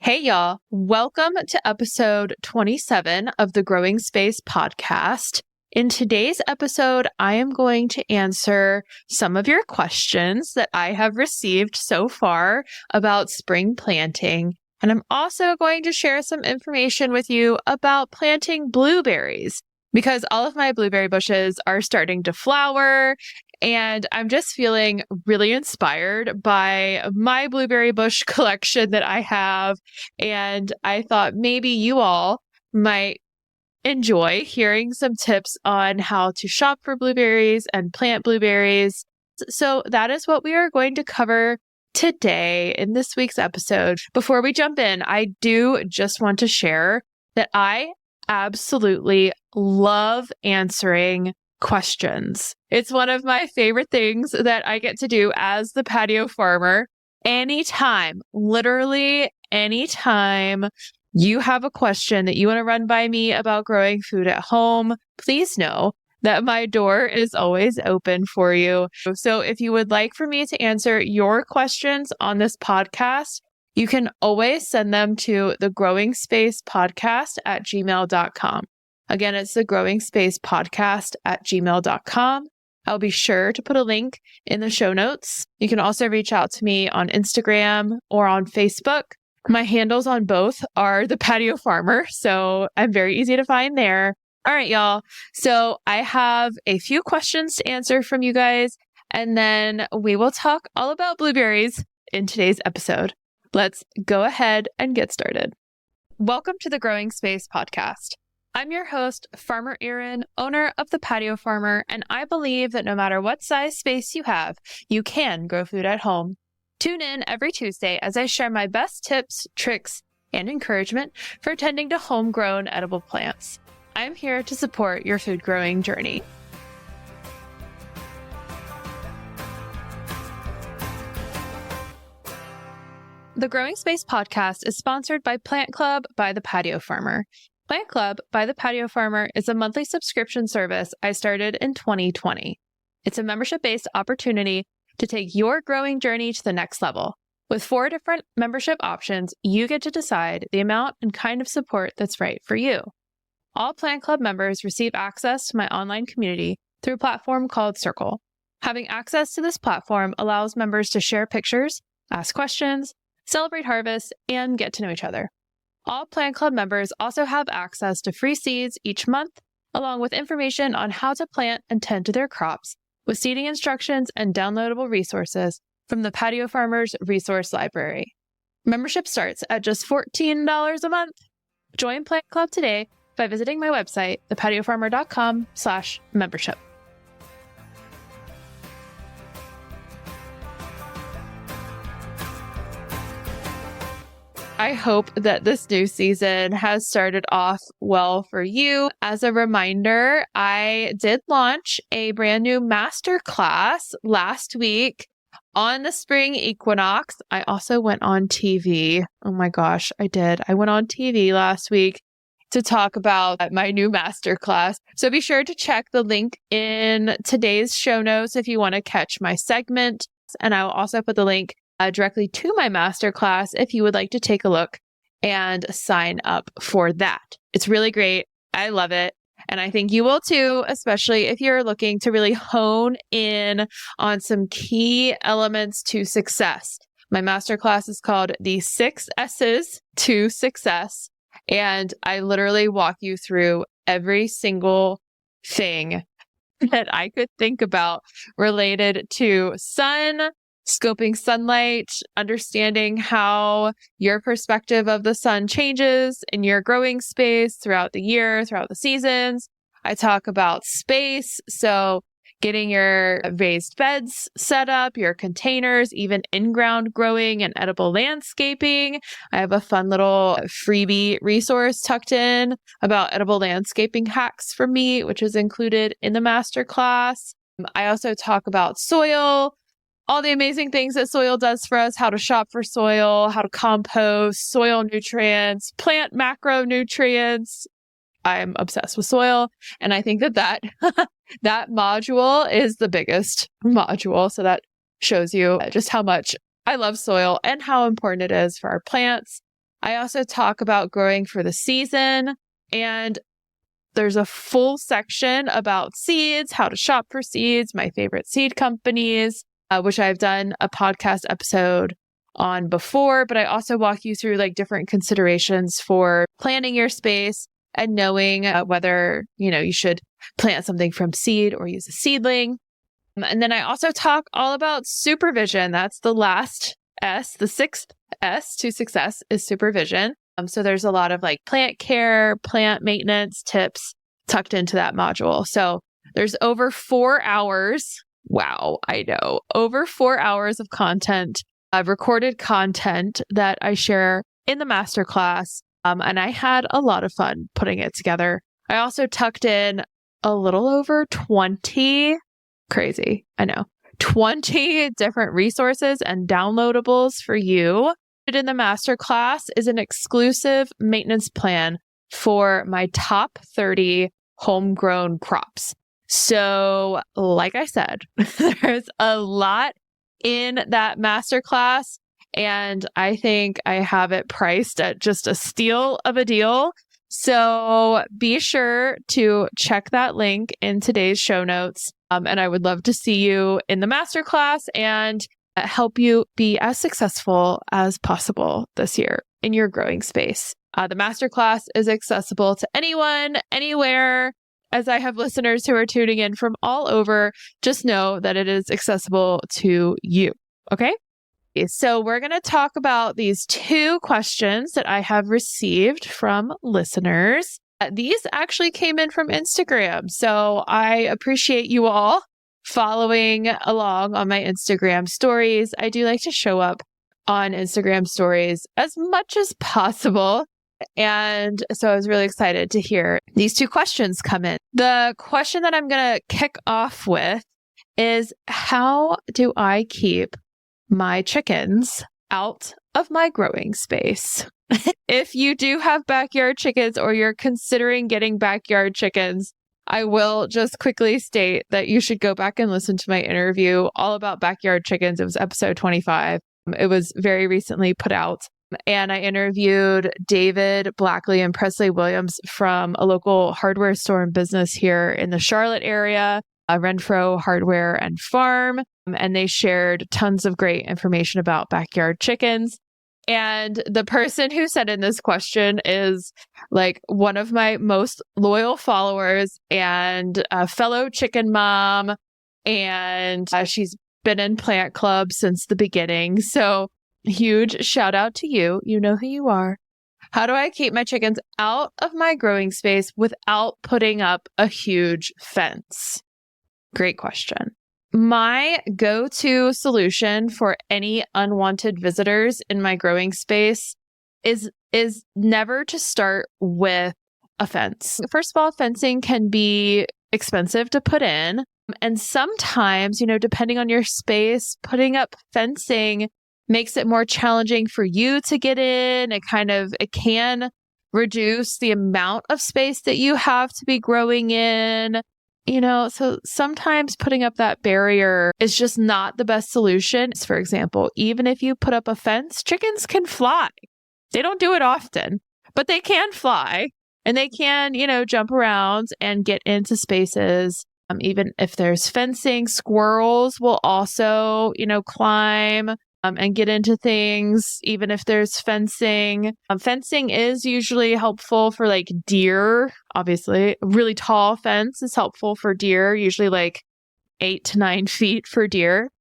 Hey, y'all. Welcome to episode 27 of the Growing Space podcast. In today's episode, I am going to answer some of your questions that I have received so far about spring planting. And I'm also going to share some information with you about planting blueberries because all of my blueberry bushes are starting to flower. And I'm just feeling really inspired by my blueberry bush collection that I have. And I thought maybe you all might enjoy hearing some tips on how to shop for blueberries and plant blueberries. So that is what we are going to cover today in this week's episode. Before we jump in, I do just want to share that I absolutely love answering questions. It's one of my favorite things that I get to do as the patio farmer. Anytime, literally anytime you have a question that you want to run by me about growing food at home, please know that my door is always open for you. So if you would like for me to answer your questions on this podcast, you can always send them to the Growing Space Podcast at gmail.com. Again, it's the Growing Space Podcast at gmail.com. I'll be sure to put a link in the show notes. You can also reach out to me on Instagram or on Facebook. My handles on both are the Patio Farmer, so I'm very easy to find there. All right, y'all. So I have a few questions to answer from you guys, and then we will talk all about blueberries in today's episode. Let's go ahead and get started. Welcome to the Growing Space Podcast. I'm your host, Farmer Erin, owner of the Patio Farmer, and I believe that no matter what size space you have, you can grow food at home. Tune in every Tuesday as I share my best tips, tricks, and encouragement for tending to homegrown edible plants. I'm here to support your food growing journey. The Growing Space Podcast is sponsored by Plant Club by the Patio Farmer. Plant Club by the Patio Farmer is a monthly subscription service I started in 2020. It's a membership-based opportunity to take your growing journey to the next level. With 4 different membership options, you get to decide the amount and kind of support that's right for you. All Plant Club members receive access to my online community through a platform called Circle. Having access to this platform allows members to share pictures, ask questions, celebrate harvests, and get to know each other. All Plant Club members also have access to free seeds each month, along with information on how to plant and tend to their crops, with seeding instructions and downloadable resources from the Patio Farmers Resource Library. Membership starts at just $14 a month. Join Plant Club today by visiting my website, thepatiofarmer.com/membership. I hope that this new season has started off well for you. As a reminder, I did launch a brand new Masterclass last week on the spring equinox. I also went on TV. Oh my gosh, I did. I went on TV last week to talk about my new Masterclass. So be sure to check the link in today's show notes if you want to catch my segment. And I will also put the link directly to my masterclass if you would like to take a look and sign up for that. It's really great. I love it. And I think you will too, especially if you're looking to really hone in on some key elements to success. My masterclass is called the 6 S's to Success. And I literally walk you through every single thing that I could think about related to scoping sunlight, understanding how your perspective of the sun changes in your growing space throughout the year, throughout the seasons. I talk about space, so getting your raised beds set up, your containers, even in-ground growing and edible landscaping. I have a fun little freebie resource tucked in about edible landscaping hacks for me, which is included in the masterclass. I also talk about soil, all the amazing things that soil does for us, how to shop for soil, how to compost, soil nutrients, plant macronutrients. I'm obsessed with soil. And I think that module is the biggest module. So that shows you just how much I love soil and how important it is for our plants. I also talk about growing for the season, and there's a full section about seeds, how to shop for seeds, my favorite seed companies, which I've done a podcast episode on before, but I also walk you through like different considerations for planning your space and knowing whether, you should plant something from seed or use a seedling. And then I also talk all about supervision. That's the last S. The sixth S to success is supervision. So there's a lot of like plant care, plant maintenance tips tucked into that module. So there's over 4 hours. Wow, I know. Over 4 hours of content, recorded content that I share in the masterclass. And I had a lot of fun putting it together. I also tucked in a little over 20, crazy, I know, 20 different resources and downloadables for you. In the masterclass is an exclusive maintenance plan for my top 30 homegrown crops. So, like I said, there's a lot in that masterclass, and I think I have it priced at just a steal of a deal. So be sure to check that link in today's show notes. And I would love to see you in the masterclass and help you be as successful as possible this year in your growing space. The masterclass is accessible to anyone, anywhere. As I have listeners who are tuning in from all over, just know that it is accessible to you. Okay? So we're going to talk about these 2 questions that I have received from listeners. These actually came in from Instagram. So I appreciate you all following along on my Instagram stories. I do like to show up on Instagram stories as much as possible. And so I was really excited to hear these 2 questions come in. The question that I'm going to kick off with is, how do I keep my chickens out of my growing space? If you do have backyard chickens or you're considering getting backyard chickens, I will just quickly state that you should go back and listen to my interview all about backyard chickens. It was episode 25. It was very recently put out. And I interviewed David Blackley and Presley Williams from a local hardware store and business here in the Charlotte area, Renfro Hardware and Farm. And they shared tons of great information about backyard chickens. And the person who sent in this question is like one of my most loyal followers and a fellow chicken mom. And she's been in Plant Club since the beginning. So huge shout out to you. You know who you are. How do I keep my chickens out of my growing space without putting up a huge fence? Great question. My go-to solution for any unwanted visitors in my growing space is never to start with a fence. First of all, fencing can be expensive to put in. And sometimes, depending on your space, putting up fencing makes it more challenging for you to get in. It can reduce the amount of space that you have to be growing in. So sometimes putting up that barrier is just not the best solution. For example, even if you put up a fence, chickens can fly. They don't do it often, but they can fly and they can, jump around and get into spaces. Even if there's fencing, squirrels will also, climb and get into things, even if there's fencing. Fencing is usually helpful for like deer. Obviously, a really tall fence is helpful for deer, usually like 8 to 9 feet for deer.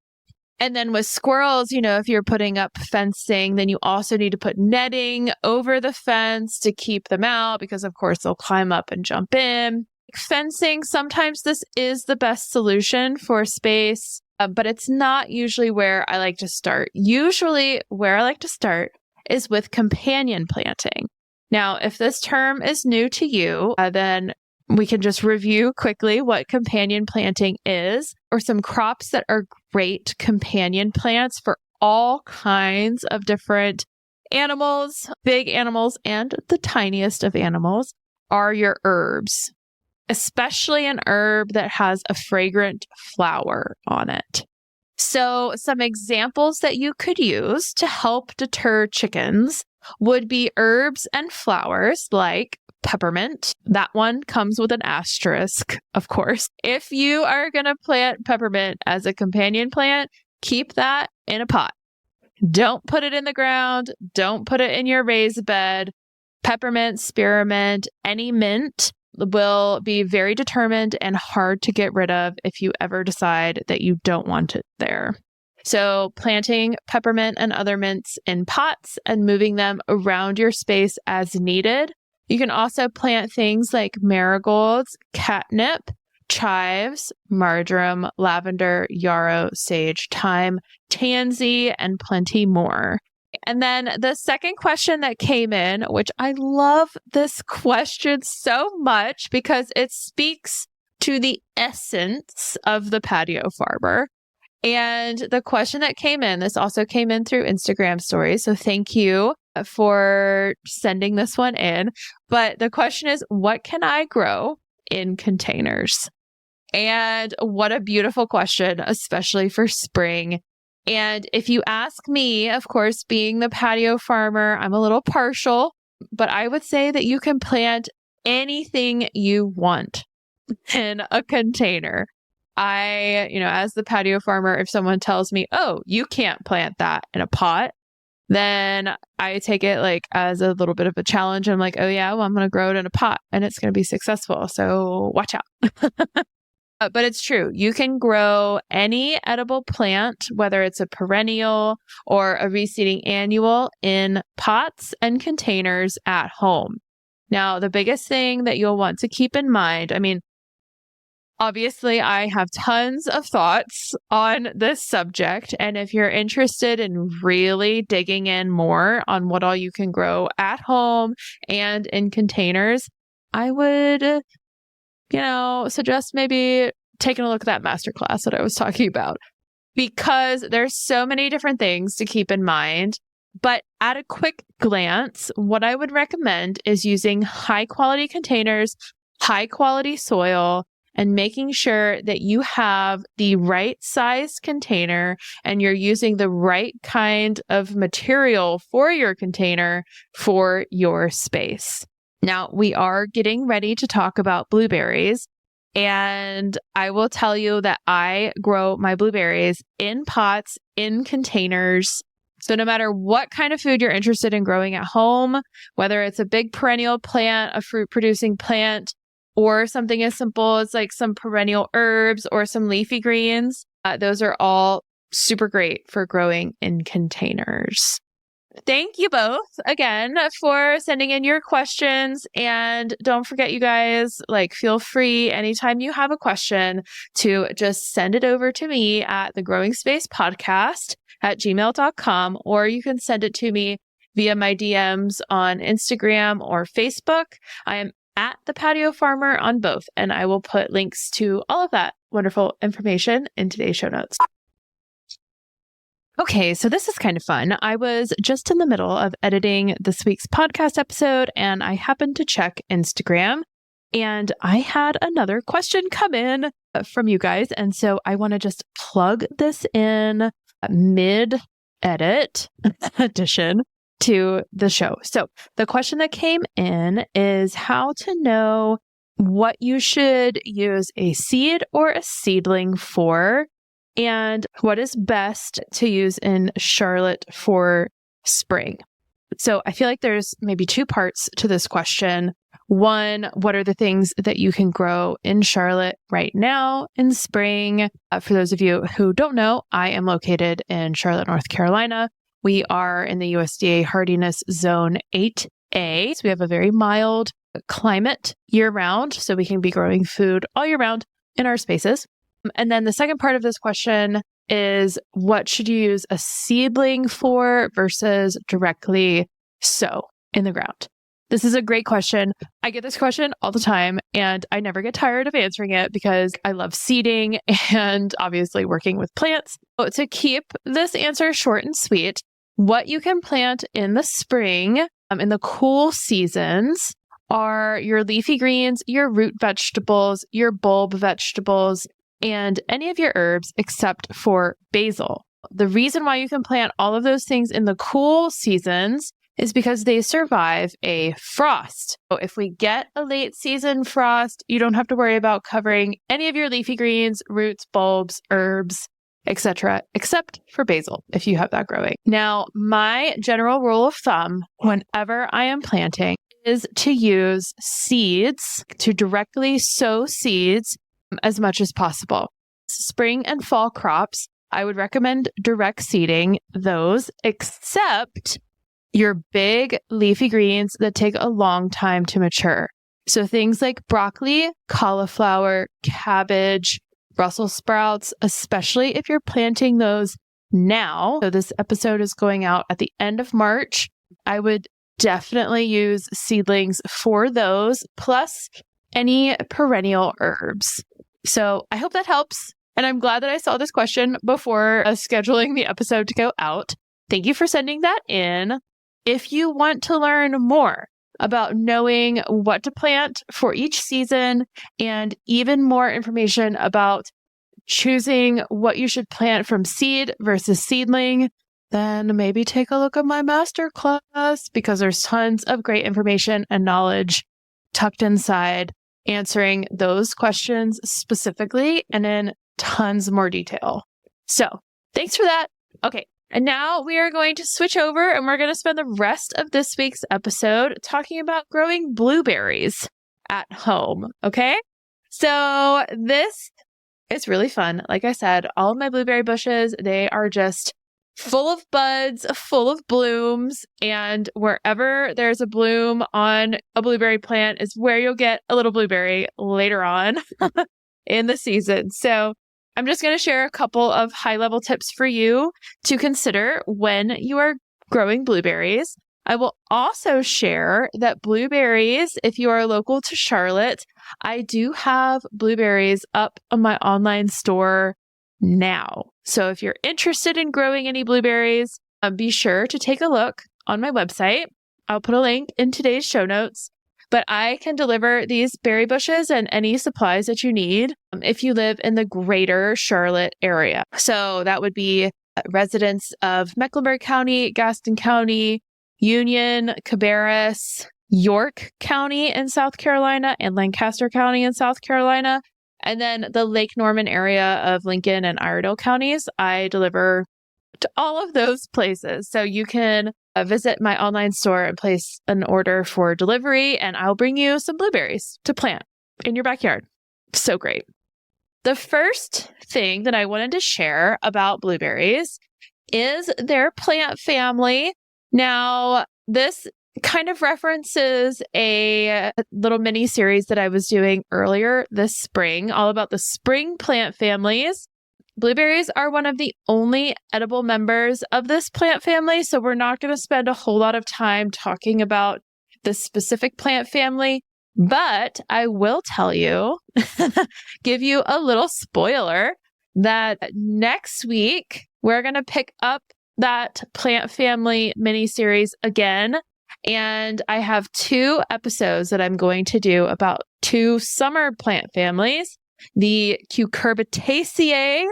And then with squirrels, if you're putting up fencing, then you also need to put netting over the fence to keep them out because, of course, they'll climb up and jump in. Fencing, sometimes this is the best solution for space. But it's not usually where I like to start. Usually where I like to start is with companion planting. Now, if this term is new to you, then we can just review quickly what companion planting is, or some crops that are great companion plants for all kinds of different animals. Big animals and the tiniest of animals are your herbs, especially an herb that has a fragrant flower on it. So some examples that you could use to help deter chickens would be herbs and flowers like peppermint. That one comes with an asterisk, of course. If you are going to plant peppermint as a companion plant, keep that in a pot. Don't put it in the ground. Don't put it in your raised bed. Peppermint, spearmint, any mint will be very determined and hard to get rid of if you ever decide that you don't want it there. So planting peppermint and other mints in pots and moving them around your space as needed. You can also plant things like marigolds, catnip, chives, marjoram, lavender, yarrow, sage, thyme, tansy, and plenty more. And then the second question that came in, which I love this question so much because it speaks to the essence of the patio farmer. And the question that came in, this also came in through Instagram stories. So thank you for sending this one in. But the question is, what can I grow in containers? And what a beautiful question, especially for spring. And if you ask me, of course, being the patio farmer, I'm a little partial, but I would say that you can plant anything you want in a container. As the patio farmer, if someone tells me, oh, you can't plant that in a pot, then I take it like as a little bit of a challenge. I'm like, oh yeah, well, I'm going to grow it in a pot and it's going to be successful. So watch out. But it's true. You can grow any edible plant, whether it's a perennial or a reseeding annual, in pots and containers at home. Now, the biggest thing that you'll want to keep in mind, obviously, I have tons of thoughts on this subject. And if you're interested in really digging in more on what all you can grow at home and in containers, I would suggest maybe taking a look at that masterclass that I was talking about, because there's so many different things to keep in mind. But at a quick glance, what I would recommend is using high quality containers, high quality soil, and making sure that you have the right size container and you're using the right kind of material for your container for your space. Now, we are getting ready to talk about blueberries, and I will tell you that I grow my blueberries in pots, in containers. So no matter what kind of food you're interested in growing at home, whether it's a big perennial plant, a fruit-producing plant, or something as simple as like some perennial herbs or some leafy greens, those are all super great for growing in containers. Thank you both again for sending in your questions. And don't forget, you guys, feel free anytime you have a question to just send it over to me at thegrowingspacepodcast@gmail.com, or you can send it to me via my DMs on Instagram or Facebook. I am at the Patio Farmer on both, and I will put links to all of that wonderful information in today's show notes. Okay, so this is kind of fun. I was just in the middle of editing this week's podcast episode, and I happened to check Instagram, and I had another question come in from you guys. And so I want to just plug this in mid-edit addition to the show. So the question that came in is how to know what you should use a seed or a seedling for, and what is best to use in Charlotte for spring. So I feel like there's maybe two parts to this question. One, what are the things that you can grow in Charlotte right now in spring? For those of you who don't know, I am located in Charlotte, North Carolina. We are in the USDA Hardiness Zone 8A. So we have a very mild climate year round, so we can be growing food all year round in our spaces. And then the second part of this question is, what should you use a seedling for versus directly sow in the ground? This is a great question. I get this question all the time, and I never get tired of answering it because I love seeding and obviously working with plants. So to keep this answer short and sweet, what you can plant in the spring, in the cool seasons, are your leafy greens, your root vegetables, your bulb vegetables, and any of your herbs except for basil. The reason why you can plant all of those things in the cool seasons is because they survive a frost. So if we get a late season frost, you don't have to worry about covering any of your leafy greens, roots, bulbs, herbs, etc., except for basil, if you have that growing. Now, my general rule of thumb, whenever I am planting, is to use seeds, to directly sow seeds as much as possible. Spring and fall crops, I would recommend direct seeding those, except your big leafy greens that take a long time to mature. So things like broccoli, cauliflower, cabbage, Brussels sprouts, especially if you're planting those now. So this episode is going out at the end of March. I would definitely use seedlings for those, plus any perennial herbs. So I hope that helps. And I'm glad that I saw this question before scheduling the episode to go out. Thank you for sending that in. If you want to learn more about knowing what to plant for each season and even more information about choosing what you should plant from seed versus seedling, then maybe take a look at my masterclass, because there's tons of great information and knowledge tucked inside answering those questions specifically and in tons more detail. So thanks for that. Okay. And now we are going to switch over and we're going to spend the rest of this week's episode talking about growing blueberries at home. Okay. So this is really fun. Like I said, all of my blueberry bushes, they are just full of buds, full of blooms. And wherever there's a bloom on a blueberry plant is where you'll get a little blueberry later on in the season. So I'm just going to share a couple of high-level tips for you to consider when you are growing blueberries. I will also share that blueberries, if you are local to Charlotte, I do have blueberries up on my online store now. So if you're interested in growing any blueberries, be sure to take a look on my website. I'll put a link in today's show notes. But I can deliver these berry bushes and any supplies that you need if you live in the greater Charlotte area. So that would be residents of Mecklenburg County, Gaston County, Union, Cabarrus, York County in South Carolina, and Lancaster County in South Carolina. And then the Lake Norman area of Lincoln and Iredell counties, I deliver to all of those places. So you can visit my online store and place an order for delivery, and I'll bring you some blueberries to plant in your backyard. So great. The first thing that I wanted to share about blueberries is their plant family. Now, this kind of references a little mini series that I was doing earlier this spring, all about the spring plant families. Blueberries are one of the only edible members of this plant family, so we're not going to spend a whole lot of time talking about this specific plant family, but I will tell you, give you a little spoiler, that next week we're going to pick up that plant family mini-series again, and I have 2 episodes that I'm going to do about 2 summer plant families. The Cucurbitaceae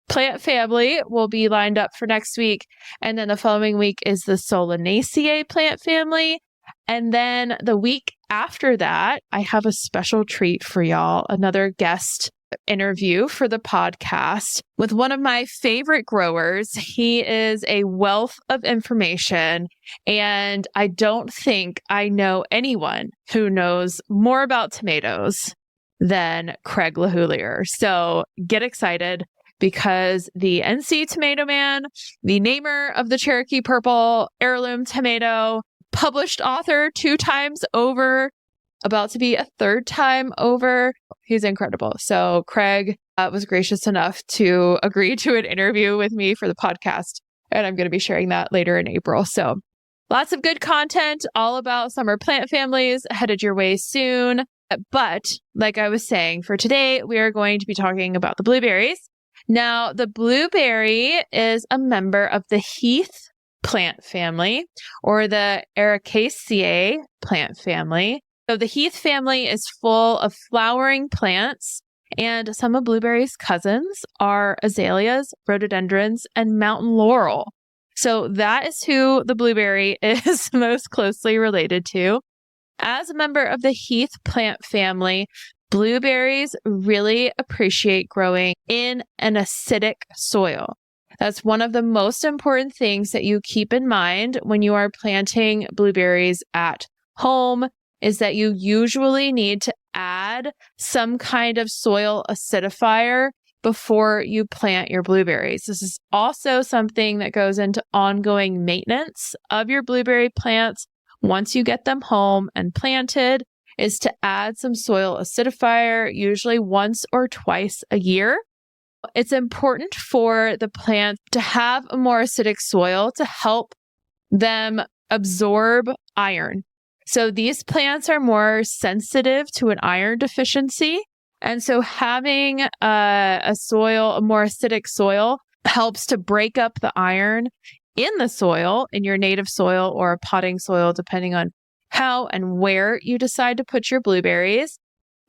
plant family will be lined up for next week. And then the following week is the Solanaceae plant family. And then the week after that, I have a special treat for y'all, another guest interview for the podcast with one of my favorite growers. He is a wealth of information, and I don't think I know anyone who knows more about tomatoes than Craig LaHoulier. So get excited, because the NC Tomato Man, the namer of the Cherokee Purple heirloom tomato, published author 2 times over, about to be a 3rd time over. He's incredible. So Craig was gracious enough to agree to an interview with me for the podcast, and I'm going to be sharing that later in April. So lots of good content all about summer plant families headed your way soon. But like I was saying, for today, we are going to be talking about the blueberries. Now, the blueberry is a member of the heath plant family, or the Ericaceae plant family. So the heath family is full of flowering plants, And some of blueberries' cousins are azaleas, rhododendrons, and mountain laurel. So that is who the blueberry is most closely related to. As a member of the heath plant family, blueberries really appreciate growing in an acidic soil. That's one of the most important things that you keep in mind when you are planting blueberries at home is that you usually need to add some kind of soil acidifier before you plant your blueberries. This is also something that goes into ongoing maintenance of your blueberry plants once you get them home and planted, is to add some soil acidifier, usually once or twice a year. It's important for the plant to have a more acidic soil to help them absorb iron. So these plants are more sensitive to an iron deficiency. And so having a more acidic soil helps to break up the iron in the soil, in your native soil or a potting soil, depending on how and where you decide to put your blueberries.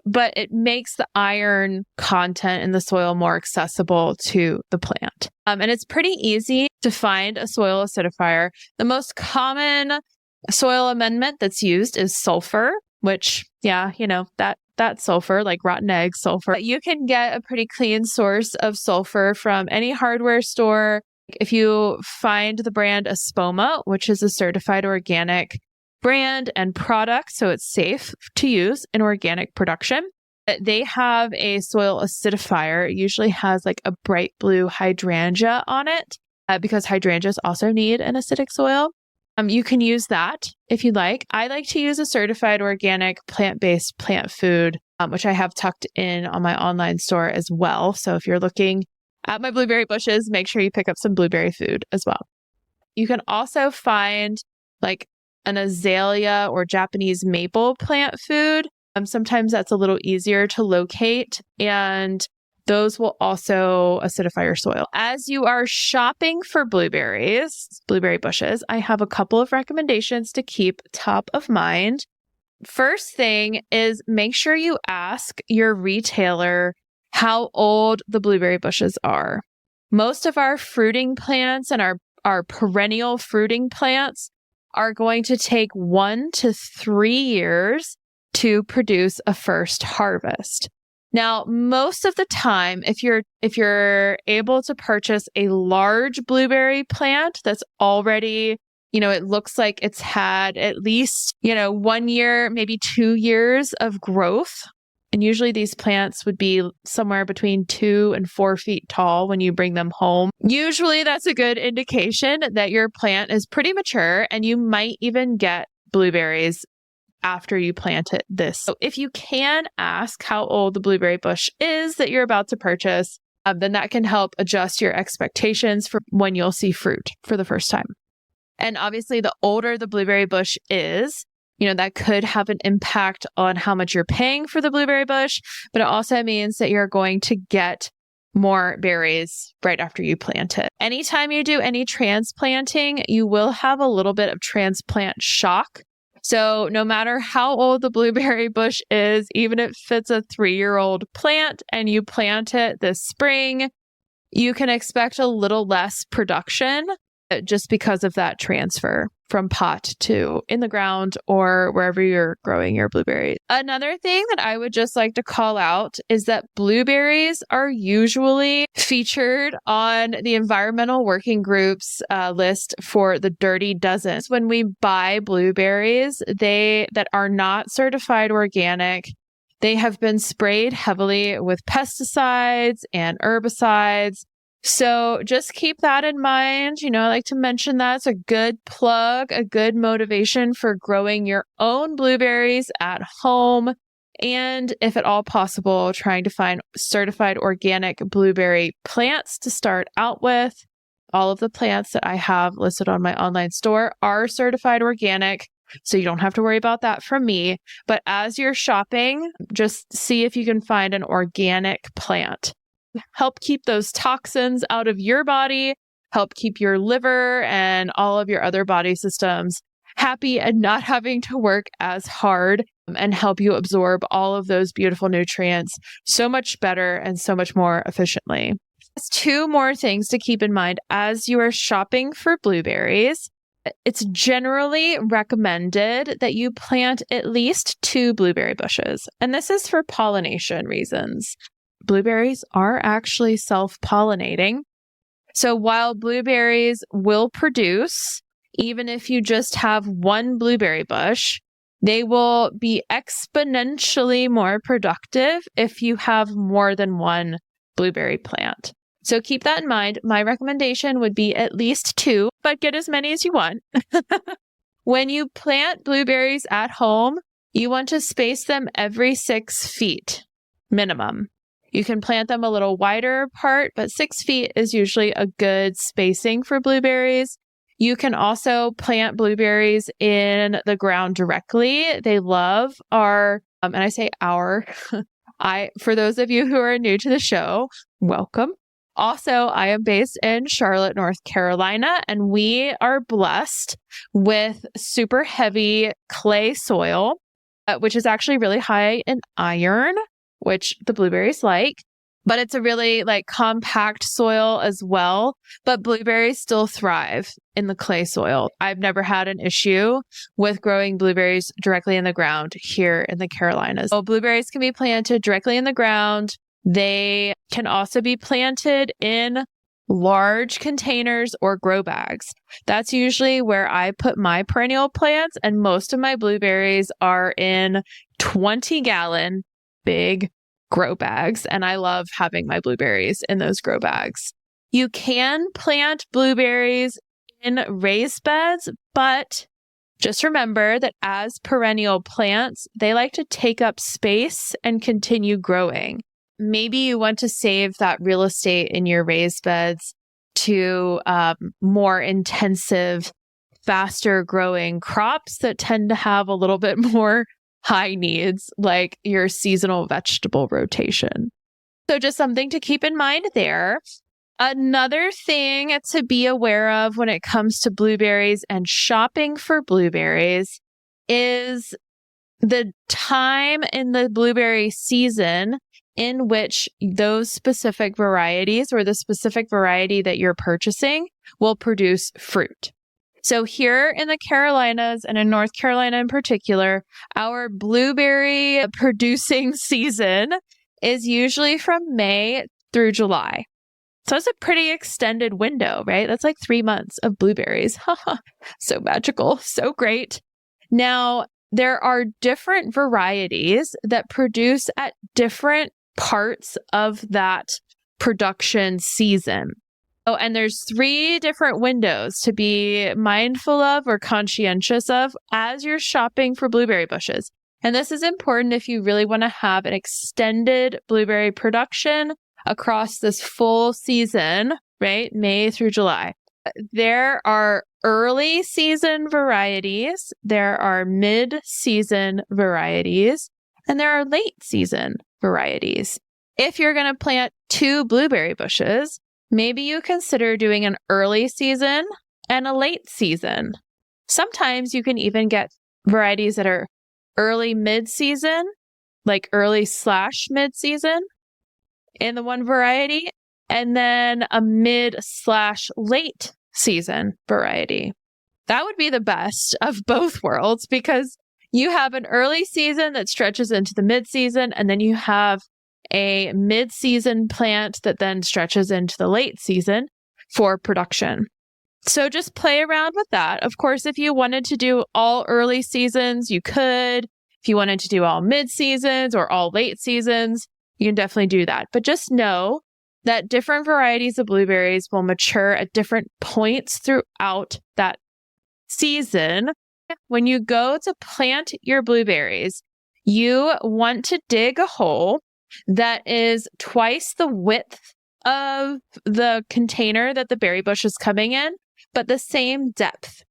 But it makes the iron content in the soil more accessible to the plant. And it's pretty easy to find a soil acidifier. The most common soil amendment that's used is sulfur, which, that sulfur, like rotten egg sulfur. You can get a pretty clean source of sulfur from any hardware store. If you find the brand Espoma, which is a certified organic brand and product, so it's safe to use in organic production. They have a soil acidifier. It usually has like a bright blue hydrangea on it because hydrangeas also need an acidic soil. You can use that if you like. I like to use a certified organic plant-based plant food, which I have tucked in on my online store as well. So if you're looking at my blueberry bushes, make sure you pick up some blueberry food as well. You can also find like an azalea or Japanese maple plant food. Sometimes that's a little easier to locate, and those will also acidify your soil. As you are shopping for blueberry bushes, I have a couple of recommendations to keep top of mind. First thing is make sure you ask your retailer how old the blueberry bushes are. Most of our fruiting plants and our perennial fruiting plants are going to take 1 to 3 years to produce a first harvest. Now, most of the time, if you're able to purchase a large blueberry plant that's already, it looks like it's had at least, 1 year, maybe 2 years of growth. And usually these plants would be somewhere between 2 and 4 feet tall when you bring them home. Usually that's a good indication that your plant is pretty mature and you might even get blueberries after you plant it this. So if you can ask how old the blueberry bush is that you're about to purchase, then that can help adjust your expectations for when you'll see fruit for the first time. And obviously the older the blueberry bush is, that could have an impact on how much you're paying for the blueberry bush, but it also means that you're going to get more berries right after you plant it. Anytime you do any transplanting, you will have a little bit of transplant shock. So no matter how old the blueberry bush is, even if it's a 3-year-old plant and you plant it this spring, you can expect a little less production just because of that transfer from pot to in the ground or wherever you're growing your blueberries. Another thing that I would just like to call out is that blueberries are usually featured on the Environmental Working Group's list for the Dirty Dozen. When we buy blueberries, that are not certified organic, they have been sprayed heavily with pesticides and herbicides. So just keep that in mind. I like to mention that's a good plug, a good motivation for growing your own blueberries at home. And if at all possible, trying to find certified organic blueberry plants to start out with. All of the plants that I have listed on my online store are certified organic, so you don't have to worry about that from me. But as you're shopping, just see if you can find an organic plant. Help keep those toxins out of your body, help keep your liver and all of your other body systems happy and not having to work as hard and help you absorb all of those beautiful nutrients so much better and so much more efficiently. There's two more things to keep in mind as you are shopping for blueberries. It's generally recommended that you plant at least 2 blueberry bushes, and this is for pollination reasons. Blueberries are actually self-pollinating. So while blueberries will produce, even if you just have 1 blueberry bush, they will be exponentially more productive if you have more than 1 blueberry plant. So keep that in mind. My recommendation would be at least 2, but get as many as you want. When you plant blueberries at home, you want to space them every 6 feet minimum. You can plant them a little wider apart, but 6 feet is usually a good spacing for blueberries. You can also plant blueberries in the ground directly. They love our, and I say our, for those of you who are new to the show, welcome. Also, I am based in Charlotte, North Carolina, and we are blessed with super heavy clay soil, which is actually really high in iron, which the blueberries like, but it's a really compact soil as well. But blueberries still thrive in the clay soil. I've never had an issue with growing blueberries directly in the ground here in the Carolinas. So blueberries can be planted directly in the ground. They can also be planted in large containers or grow bags. That's usually where I put my perennial plants, and most of my blueberries are in 20-gallon big grow bags, and I love having my blueberries in those grow bags. You can plant blueberries in raised beds, but just remember that as perennial plants, they like to take up space and continue growing. Maybe you want to save that real estate in your raised beds to more intensive, faster growing crops that tend to have a little bit more high needs, like your seasonal vegetable rotation. So just something to keep in mind there. Another thing to be aware of when it comes to blueberries and shopping for blueberries is the time in the blueberry season in which those specific varieties or the specific variety that you're purchasing will produce fruit. So here in the Carolinas and in North Carolina in particular, our blueberry producing season is usually from May through July. So it's a pretty extended window, right? That's like 3 months of blueberries. So magical, so great. Now, there are different varieties that produce at different parts of that production season. Oh, and there's 3 different windows to be mindful of or conscientious of as you're shopping for blueberry bushes. And this is important if you really want to have an extended blueberry production across this full season, right? May through July. There are early season varieties, there are mid-season varieties, and there are late season varieties. If you're going to plant 2 blueberry bushes, maybe you consider doing an early season and a late season. Sometimes you can even get varieties that are early mid-season, like early/mid-season in the one variety, and then a mid/late season variety. That would be the best of both worlds because you have an early season that stretches into the mid-season, and then you have a mid-season plant that then stretches into the late season for production. So just play around with that. Of course, if you wanted to do all early seasons, you could. If you wanted to do all mid-seasons or all late seasons, you can definitely do that. But just know that different varieties of blueberries will mature at different points throughout that season. When you go to plant your blueberries, you want to dig a hole that is twice the width of the container that the berry bush is coming in, but the same depth.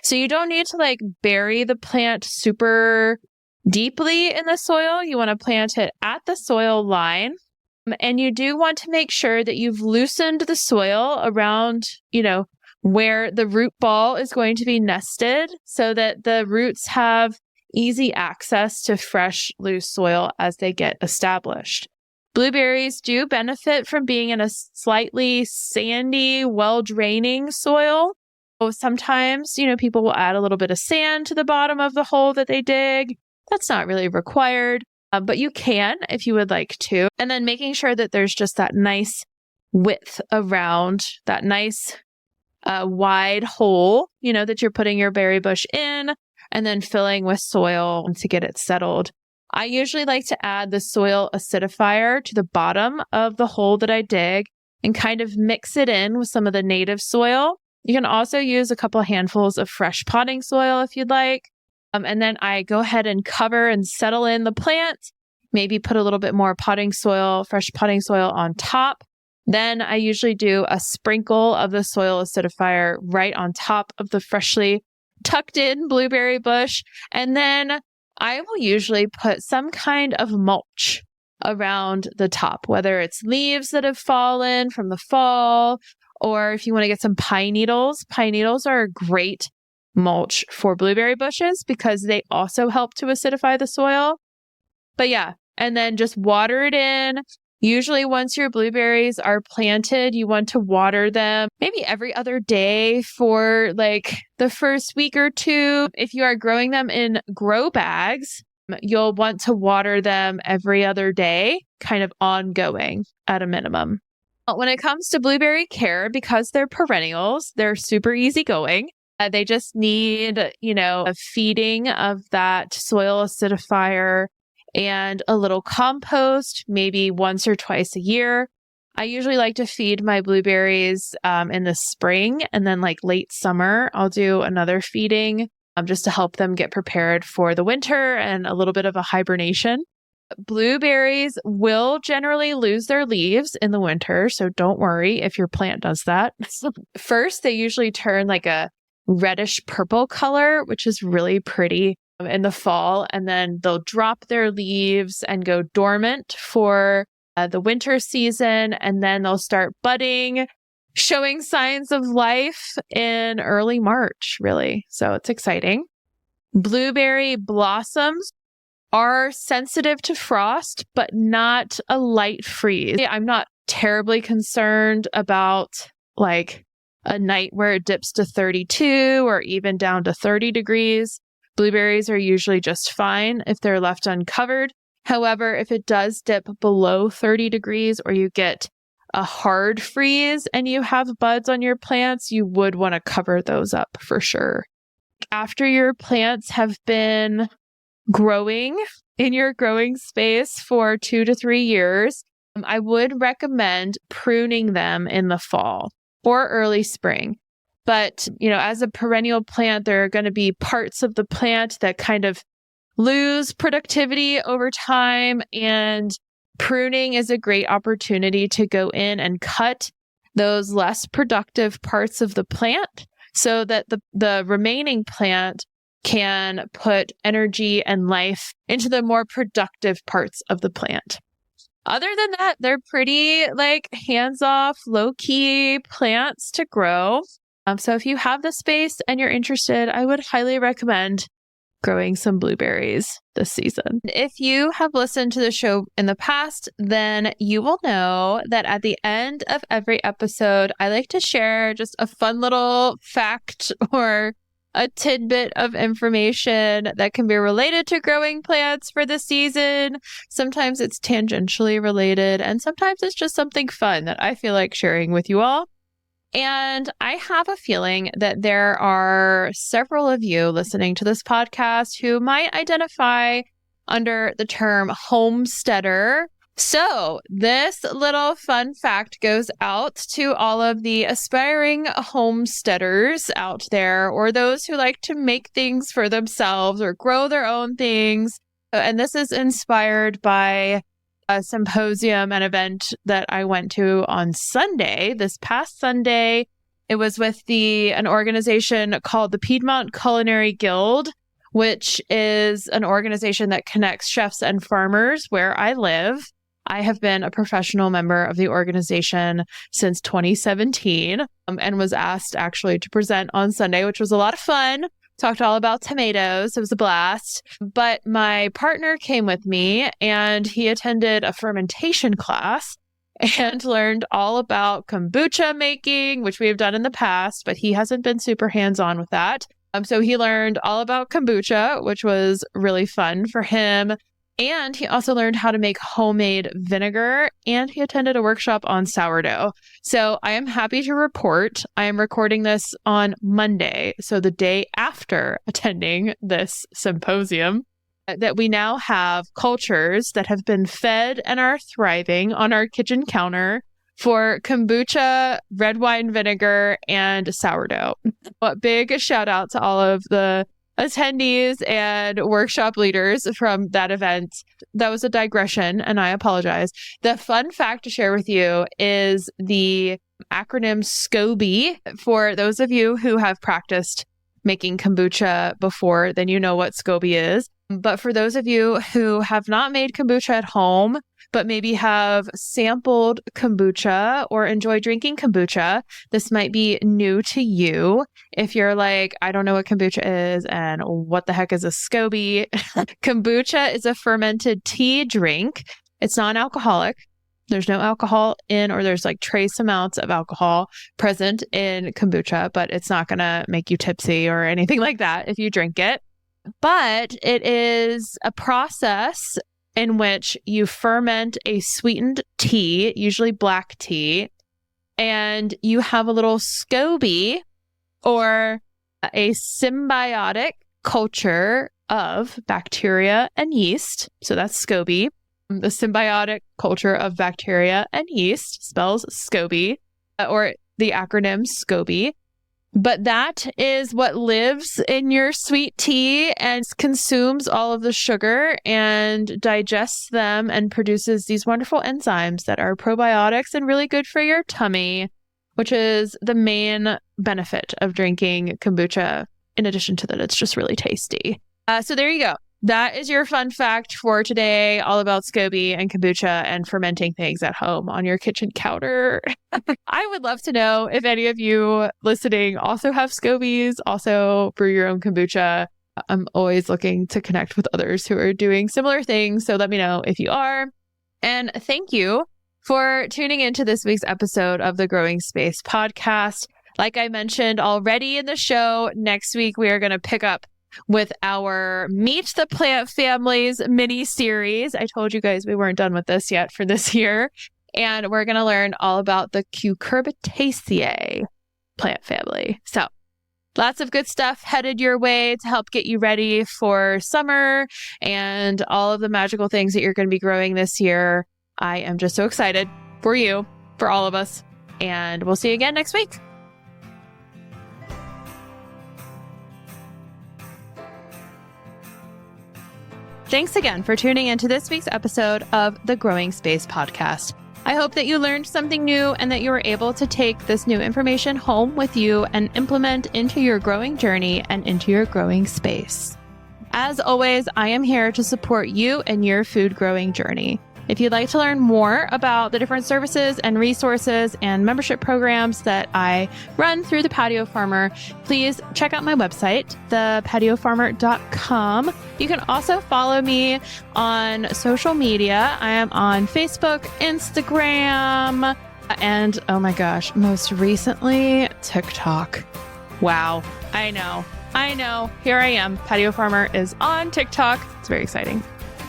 So you don't need to bury the plant super deeply in the soil. You want to plant it at the soil line. And you do want to make sure that you've loosened the soil around, where the root ball is going to be nested so that the roots have easy access to fresh, loose soil as they get established. Blueberries do benefit from being in a slightly sandy, well-draining soil. So sometimes, people will add a little bit of sand to the bottom of the hole that they dig. That's not really required, but you can if you would like to. And then making sure that there's just that nice width around that nice wide hole, that you're putting your berry bush in and then filling with soil to get it settled. I usually like to add the soil acidifier to the bottom of the hole that I dig and kind of mix it in with some of the native soil. You can also use a couple handfuls of fresh potting soil if you'd like. And then I go ahead and cover and settle in the plant, maybe put a little bit more fresh potting soil on top. Then I usually do a sprinkle of the soil acidifier right on top of the freshly tucked in blueberry bush. And then I will usually put some kind of mulch around the top, whether it's leaves that have fallen from the fall, or if you want to get some pine needles. Pine needles are a great mulch for blueberry bushes because they also help to acidify the soil. But yeah, and then just water it in. Usually once your blueberries are planted, you want to water them maybe every other day for like the first week or two. If you are growing them in grow bags, you'll want to water them every other day, kind of ongoing at a minimum. When it comes to blueberry care, because they're perennials, they're super easygoing. They just need, a feeding of that soil acidifier and a little compost, maybe once or twice a year. I usually like to feed my blueberries in the spring, and then like late summer, I'll do another feeding just to help them get prepared for the winter and a little bit of a hibernation. Blueberries will generally lose their leaves in the winter, so don't worry if your plant does that. First, they usually turn like a reddish purple color, which is really pretty in the fall, and then they'll drop their leaves and go dormant for the winter season, and then they'll start budding, showing signs of life in early March, really. So it's exciting. Blueberry blossoms are sensitive to frost, but not a light freeze. I'm not terribly concerned about like a night where it dips to 32 or even down to 30 degrees. Blueberries are usually just fine if they're left uncovered. However, if it does dip below 30 degrees or you get a hard freeze and you have buds on your plants, you would want to cover those up for sure. After your plants have been growing in your growing space for 2 to 3 years, I would recommend pruning them in the fall or early spring. But, as a perennial plant, there are going to be parts of the plant that kind of lose productivity over time, and pruning is a great opportunity to go in and cut those less productive parts of the plant so that the remaining plant can put energy and life into the more productive parts of the plant. Other than that, they're pretty like hands-off, low-key plants to grow. So if you have the space and you're interested, I would highly recommend growing some blueberries this season. If you have listened to the show in the past, then you will know that at the end of every episode, I like to share just a fun little fact or a tidbit of information that can be related to growing plants for the season. Sometimes it's tangentially related, and sometimes it's just something fun that I feel like sharing with you all. And I have a feeling that there are several of you listening to this podcast who might identify under the term homesteader. So this little fun fact goes out to all of the aspiring homesteaders out there, or those who like to make things for themselves or grow their own things. And this is inspired by a symposium, an event that I went to on Sunday, this past Sunday. It was with an organization called the Piedmont Culinary Guild, which is an organization that connects chefs and farmers where I live. I have been a professional member of the organization since 2017 and was asked actually to present on Sunday, which was a lot of fun. Talked all about tomatoes. It was a blast. But my partner came with me and he attended a fermentation class and learned all about kombucha making, which we have done in the past, but he hasn't been super hands-on with that. So he learned all about kombucha, which was really fun for him. And he also learned how to make homemade vinegar, and he attended a workshop on sourdough. So I am happy to report I am recording this on Monday, so the day after attending this symposium, that we now have cultures that have been fed and are thriving on our kitchen counter for kombucha, red wine vinegar, and sourdough. But big shout out to all of the attendees and workshop leaders from that event. That was a digression, and I apologize. The fun fact to share with you is the acronym SCOBY. For those of you who have practiced making kombucha before, then you know what SCOBY is. But for those of you who have not made kombucha at home, but maybe have sampled kombucha or enjoy drinking kombucha, this might be new to you. If you're like, I don't know what kombucha is and what the heck is a SCOBY? Kombucha is a fermented tea drink. It's non-alcoholic. There's no alcohol in, or there's like trace amounts of alcohol present in kombucha, but it's not going to make you tipsy or anything like that if you drink it. But it is a process in which you ferment a sweetened tea, usually black tea, and you have a little SCOBY, or a symbiotic culture of bacteria and yeast. So that's SCOBY. The symbiotic culture of bacteria and yeast spells SCOBY, or the acronym SCOBY. But that is what lives in your sweet tea and consumes all of the sugar and digests them and produces these wonderful enzymes that are probiotics and really good for your tummy, which is the main benefit of drinking kombucha, in addition to that it's just really tasty. So there you go. That is your fun fact for today, all about SCOBY and kombucha and fermenting things at home on your kitchen counter. I would love to know if any of you listening also have SCOBYs, also brew your own kombucha. I'm always looking to connect with others who are doing similar things, so let me know if you are. And thank you for tuning into this week's episode of the Growing Space podcast. Like I mentioned already in the show, next week we are going to pick up with our Meet the Plant Families mini-series. I told you guys we weren't done with this yet for this year. And we're going to learn all about the Cucurbitaceae plant family. So lots of good stuff headed your way to help get you ready for summer and all of the magical things that you're going to be growing this year. I am just so excited for you, for all of us. And we'll see you again next week. Thanks again for tuning into this week's episode of the Growing Space podcast. I hope that you learned something new and that you were able to take this new information home with you and implement into your growing journey and into your growing space. As always, I am here to support you and your food growing journey. If you'd like to learn more about the different services and resources and membership programs that I run through the Patio Farmer, please check out my website, thepatiofarmer.com. You can also follow me on social media. I am on Facebook, Instagram, and oh my gosh, most recently, TikTok. Wow. I know. Here I am. Patio Farmer is on TikTok. It's very exciting.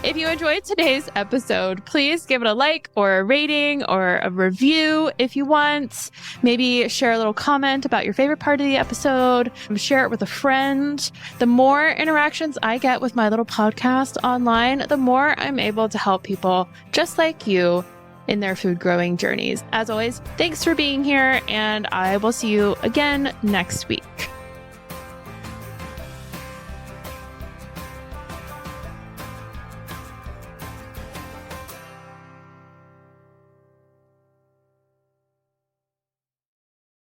If you enjoyed today's episode, please give it a like or a rating or a review if you want. Maybe share a little comment about your favorite part of the episode. Share it with a friend. The more interactions I get with my little podcast online, the more I'm able to help people just like you in their food growing journeys. As always, thanks for being here, and I will see you again next week.